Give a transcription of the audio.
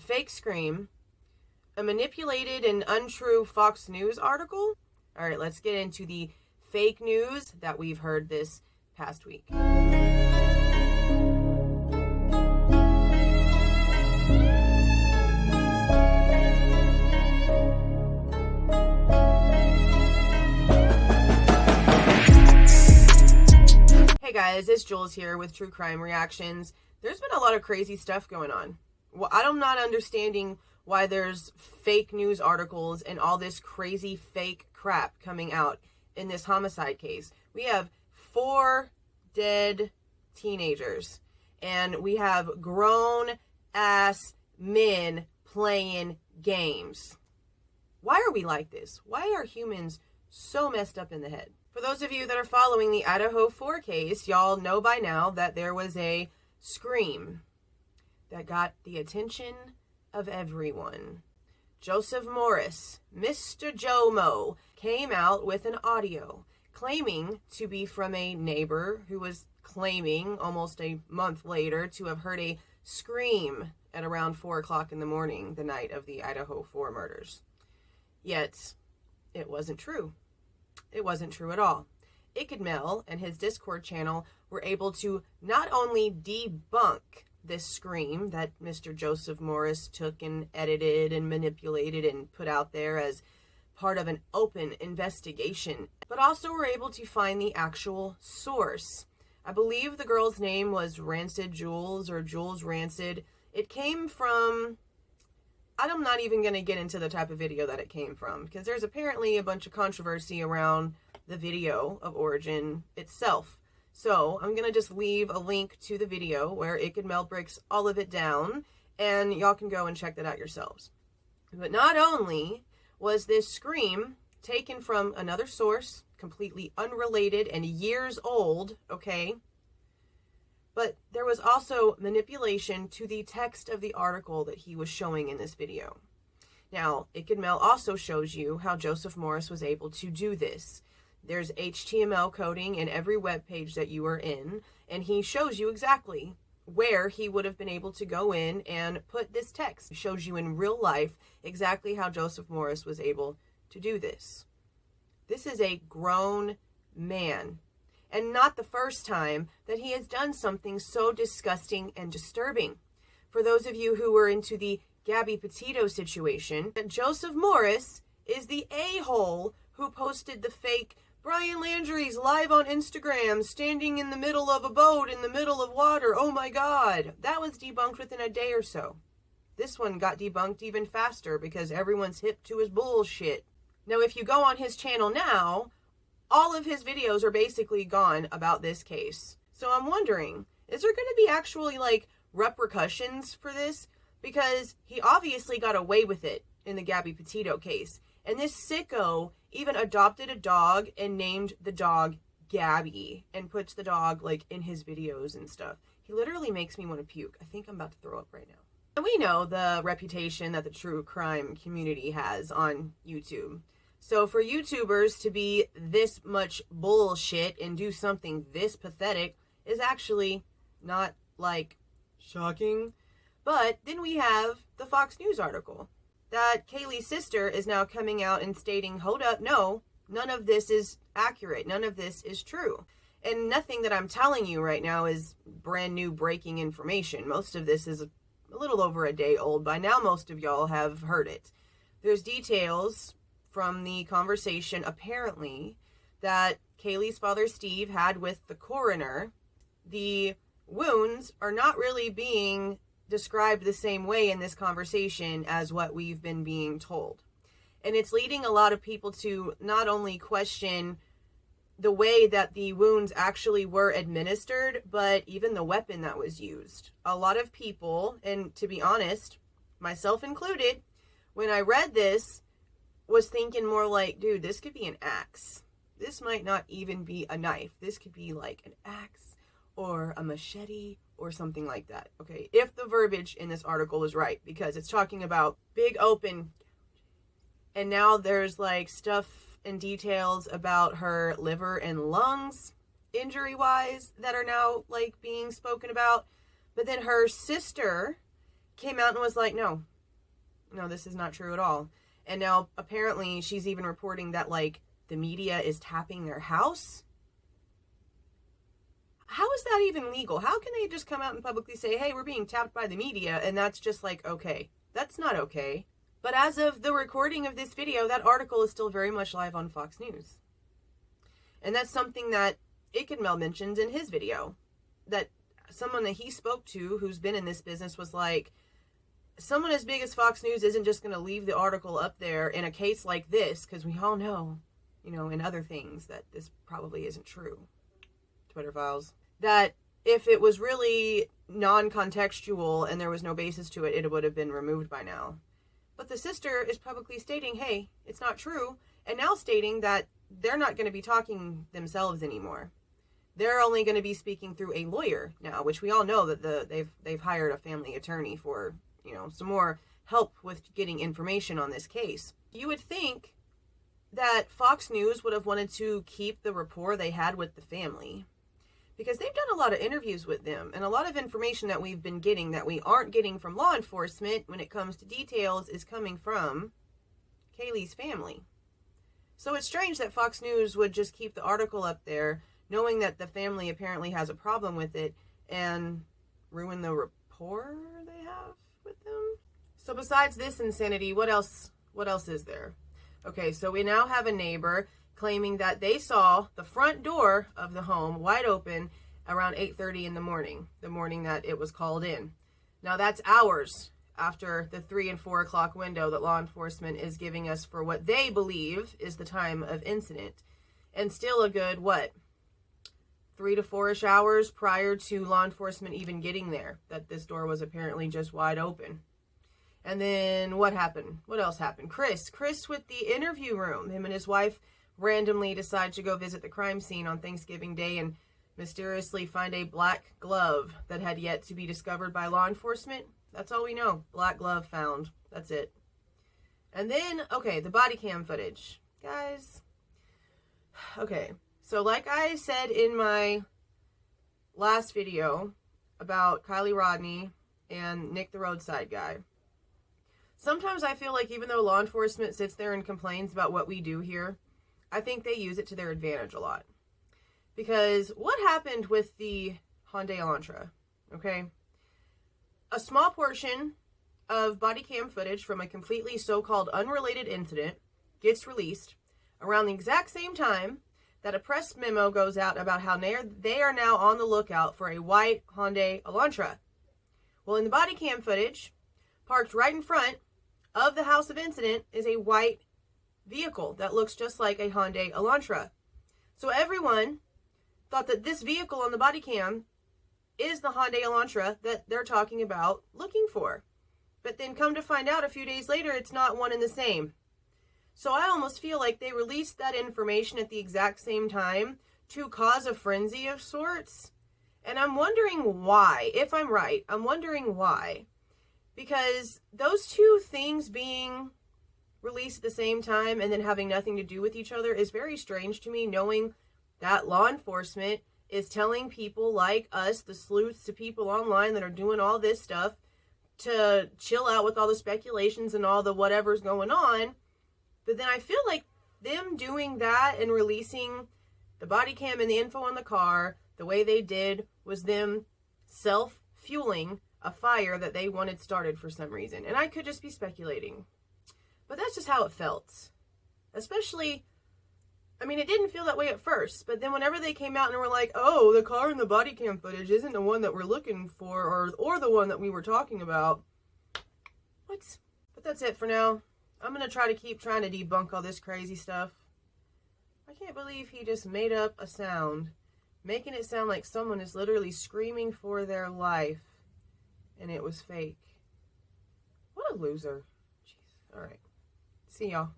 fake scream, a manipulated and untrue Fox News article. All right, let's get into the fake news that we've heard this past week. Hey guys, it's Jules here with True Crime Reactions. There's been a lot of crazy stuff going on. Well, I'm not understanding why there's fake news articles and all this crazy fake crap coming out in this homicide case. We have 4 dead teenagers, and we have grown-ass men playing games. Why are we like this? Why are humans so messed up in the head? For those of you that are following the Idaho 4 case, y'all know by now that there was a scream that got the attention of everyone. Joseph Morris, Mr. Jomo, came out with an audio claiming to be from a neighbor who was claiming almost a month later to have heard a scream at around 4 o'clock in the morning the night of the Idaho 4 murders. Yet, it wasn't true. It wasn't true at all. Ikadmel and his Discord channel were able to not only debunk this scream that Mr. Joseph Morris took and edited and manipulated and put out there as part of an open investigation, but also were able to find the actual source. I believe the girl's name was Rancid Jules or Jules Rancid. It came from... I'm not even going to get into the type of video that it came from, because there's apparently a bunch of controversy around the video of origin itself. So I'm going to just leave a link to the video where Ikadmel breaks all of it down, and y'all can go and check that out yourselves. But not only was this scream taken from another source, completely unrelated and years old, okay, but there was also manipulation to the text of the article that he was showing in this video. Now, Ikadmel also shows you how Joseph Morris was able to do this. There's HTML coding in every web page that you are in, and he shows you exactly where he would have been able to go in and put this text. He shows you in real life exactly how Joseph Morris was able to do this. This is a grown man, and not the first time that he has done something so disgusting and disturbing. For those of you who were into the Gabby Petito situation, Joseph Morris is the a-hole who posted the fake Brian Landry's live on Instagram, standing in the middle of a boat in the middle of water. Oh my God. That was debunked within a day or so. This one got debunked even faster because everyone's hip to his bullshit. Now, if you go on his channel now, all of his videos are basically gone about this case. So I'm wondering, is there going to be actually like repercussions for this? Because he obviously got away with it in the Gabby Petito case. And this sicko even adopted a dog and named the dog Gabby and puts the dog like in his videos and stuff. He literally makes me want to puke. I think I'm about to throw up right now. And we know the reputation that the true crime community has on YouTube. So for YouTubers to be this much bullshit and do something this pathetic is actually not like shocking. But then we have the Fox News article that Kaylee's sister is now coming out and stating, hold up, no, none of this is accurate. None of this is true. And nothing that I'm telling you right now is brand new breaking information. Most of this is a little over a day old. By now, most of y'all have heard it. There's details from the conversation, apparently, that Kaylee's father, Steve, had with the coroner. The wounds are not really being described the same way in this conversation as what we've been being told. And it's leading a lot of people to not only question the way that the wounds actually were administered, but even the weapon that was used. A lot of people, and to be honest, myself included, when I read this, was thinking more like, dude, this could be an axe. This might not even be a knife. This could be like an axe or a machete or something like that. Okay, if the verbiage in this article is right, because it's talking about big open, and now there's like stuff and details about her liver and lungs injury wise that are now like being spoken about. But then her sister came out and was like, no, no, this is not true at all. And now apparently she's even reporting that, like, the media is tapping their house. How is that even legal? How can they just come out and publicly say, hey, we're being tapped by the media, and that's just like, okay? That's not okay. But as of the recording of this video, that article is still very much live on Fox News. And that's something that Ikenmel mentioned in his video. That someone that he spoke to who's been in this business was like, someone as big as Fox News isn't just going to leave the article up there in a case like this, because we all know, you know, in other things that this probably isn't true. Twitter files. That if it was really non-contextual and there was no basis to it, it would have been removed by now. But the sister is publicly stating, hey, it's not true, and now stating that they're not going to be talking themselves anymore. They're only going to be speaking through a lawyer now, which we all know that they've hired a family attorney for, you know, some more help with getting information on this case. You would think that Fox News would have wanted to keep the rapport they had with the family, because they've done a lot of interviews with them, and a lot of information that we've been getting that we aren't getting from law enforcement when it comes to details is coming from Kaylee's family. So it's strange that Fox News would just keep the article up there, knowing that the family apparently has a problem with it, and ruin the rapport they have with them. So besides this insanity, what else is there? Okay, so we now have a neighbor claiming that they saw the front door of the home wide open around 8:30 in the morning that it was called in. Now that's hours after the 3 and 4 o'clock window that law enforcement is giving us for what they believe is the time of incident. And still a good, 3 to 4-ish hours prior to law enforcement even getting there, that this door was apparently just wide open. And then what happened? What else happened? Chris with the interview room. Him and his wife randomly decide to go visit the crime scene on Thanksgiving Day and mysteriously find a black glove that had yet to be discovered by law enforcement. That's all we know. Black glove found. That's it. And then, okay, the body cam footage. Guys. Okay, so like I said in my last video about Kylie Rodney and Nick the roadside guy, sometimes I feel like even though law enforcement sits there and complains about what we do here, I think they use it to their advantage a lot. Because what happened with the Hyundai Elantra, okay? A small portion of body cam footage from a completely so-called unrelated incident gets released around the exact same time that a press memo goes out about how they are now on the lookout for a white Hyundai Elantra. Well, in the body cam footage, parked right in front of the house of incident is a white vehicle that looks just like a Hyundai Elantra. So everyone thought that this vehicle on the body cam is the Hyundai Elantra that they're talking about looking for. But then come to find out a few days later, it's not one and the same. So I almost feel like they released that information at the exact same time to cause a frenzy of sorts. And I'm wondering why. If I'm right, I'm wondering why. Because those two things being released at the same time and then having nothing to do with each other is very strange to me, knowing that law enforcement is telling people like us, the sleuths, to people online that are doing all this stuff, to chill out with all the speculations and all the whatever's going on. But then I feel like them doing that and releasing the body cam and the info on the car the way they did was them self-fueling a fire that they wanted started for some reason. And I could just be speculating. But that's just how it felt. Especially, I mean, it didn't feel that way at first. But then whenever they came out and were like, oh, the car in the body cam footage isn't the one that we're looking for or the one that we were talking about. What? But that's it for now. I'm going to try to keep trying to debunk all this crazy stuff. I can't believe he just made up a sound, making it sound like someone is literally screaming for their life. And it was fake. What a loser. Jeez. All right. See y'all.